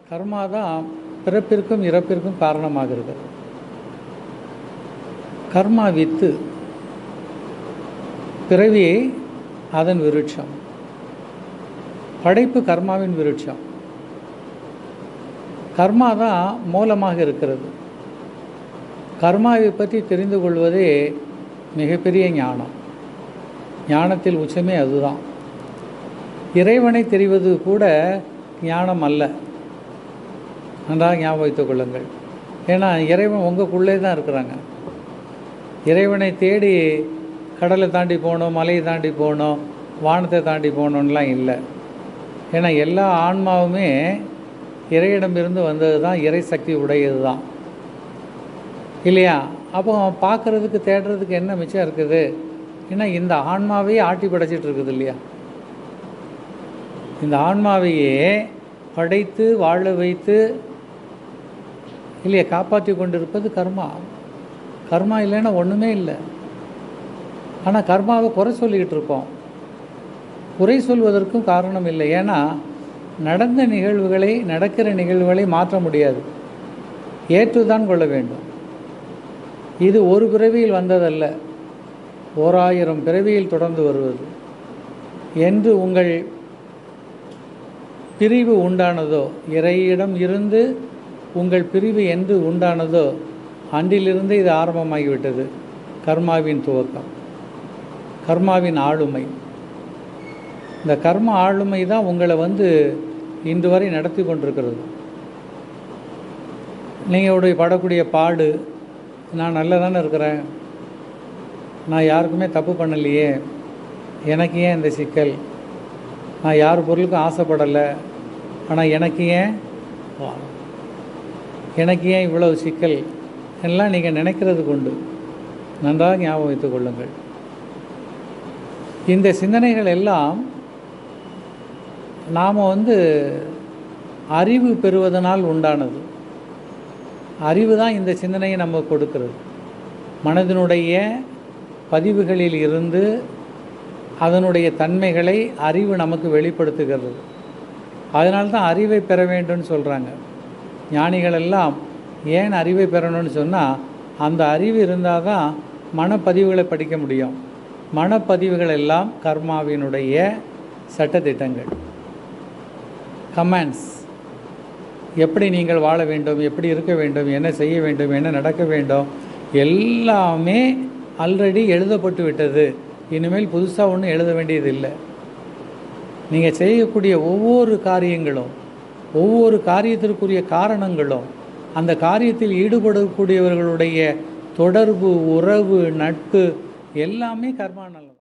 கர்மா தான் பிறப்பிற்கும் இறப்பிற்கும் காரணமாகிறது. கர்மா வித்து, பிறவி அதன் விருட்சம், படைப்பு கர்மாவின் விருட்சம். கர்மா தான் மூலமாக இருக்கிறது. கர்மாவை பற்றி தெரிந்து கொள்வதே மிகப்பெரிய ஞானம். ஞானத்தில் உச்சமே அதுதான். இறைவனை தெரிவது கூட ஞானம் அல்ல. நன்றாக ஞாபகம் வைத்துக் கொள்ளுங்கள். ஏன்னா இறைவன் உங்களுக்குள்ளே தான் இருக்கிறாங்க. இறைவனை தேடி கடலை தாண்டி போகணும், மலையை தாண்டி போகணும், வானத்தை தாண்டி போகணுன்னெலாம் இல்லை. ஏன்னா எல்லா ஆன்மாவுமே இறையிடமிருந்து வந்தது தான், இறை சக்தி உடையது தான் இல்லையா? அப்போ பார்க்குறதுக்கு தேடுறதுக்கு என்ன மிச்சம் இருக்குது? ஏன்னா இந்த ஆன்மாவையே ஆட்டி படைச்சிட்டு இருக்குது இல்லையா? இந்த ஆன்மாவையே படைத்து வாழ வைத்து இல்லையா காப்பாற்றி கொண்டிருப்பது கர்மா. கர்மா இல்லைன்னா ஒன்றுமே இல்லை. ஆனால் கர்மாவை குறை சொல்லிக்கிட்டு இருக்கோம். குறை சொல்வதற்கும் காரணம் இல்லை. ஏன்னா நடந்த நிகழ்வுகளை, நடக்கிற நிகழ்வுகளை மாற்ற முடியாது, ஏற்றுதான் கொள்ள வேண்டும். இது ஒரு பிறவியில் வந்ததல்ல, 1000 பிறவியில் தொடர்ந்து வருவது. என்று உங்கள் பிரிவு உண்டானதோ, இறையிடம் இருந்து உங்கள் பிரிவு என்று உண்டானதோ, அன்றிலிருந்து இது ஆரம்பமாகிவிட்டது. கர்மாவின் துவக்கம், கர்மாவின் ஆளுமை. இந்த கர்ம ஆளுமை தான் உங்களை இன்று வரை நடத்தி கொண்டிருக்கிறது. நீங்கள் படக்கூடிய பாடு, நான் நல்லா தானே இருக்கிறேன், நான் யாருக்குமே தப்பு பண்ணலையே, எனக்கு ஏன் இந்த சிக்கல், நான் யார் பொருளுக்கும் ஆசைப்படலை, ஆனால் எனக்கு ஏன் இவ்வளவு சிக்கல் எல்லாம் நீங்கள் நினைக்கிறதுக்கு உண்டு. நன்றாக ஞாபகம் வைத்துக் கொள்ளுங்கள். இந்த சிந்தனைகள் எல்லாம் நாம் அறிவு பெறுவதனால் உண்டானது. அறிவு தான் இந்த சிந்தனையை நம்ம கொடுக்கிறது. மனதினுடைய பதிவுகளில் இருந்து அதனுடைய தன்மைகளை அறிவு நமக்கு வெளிப்படுத்துகிறது. அதனால்தான் அறிவை பெற வேண்டும்னு சொல்கிறாங்க. ஞானிகள் எல்லாம் ஏன் அறிவை பெறணும்னு சொன்னால், அந்த அறிவு இருந்தால் தான் மனப்பதிவுகளை படிக்க முடியும். மனப்பதிவுகள் எல்லாம் கர்மாவினுடைய சட்டத்திட்டங்கள், கமாண்ட்ஸ். எப்படி நீங்கள் வாழ வேண்டும், எப்படி இருக்க வேண்டும், என்ன செய்ய வேண்டும், என்ன நடக்க வேண்டும், எல்லாமே ஆல்ரெடி எழுதப்பட்டு விட்டது. இனிமேல் புதுசாக ஒன்றும் எழுத வேண்டியது இல்லை. நீங்கள் செய்யக்கூடிய ஒவ்வொரு காரியங்களும், ஒவ்வொரு காரியத்திற்குரிய காரணங்களும், அந்த காரியத்தில் ஈடுபடக்கூடியவர்களுடைய தொடர்பு, உறவு, நட்பு எல்லாமே கர்மா நல்லது.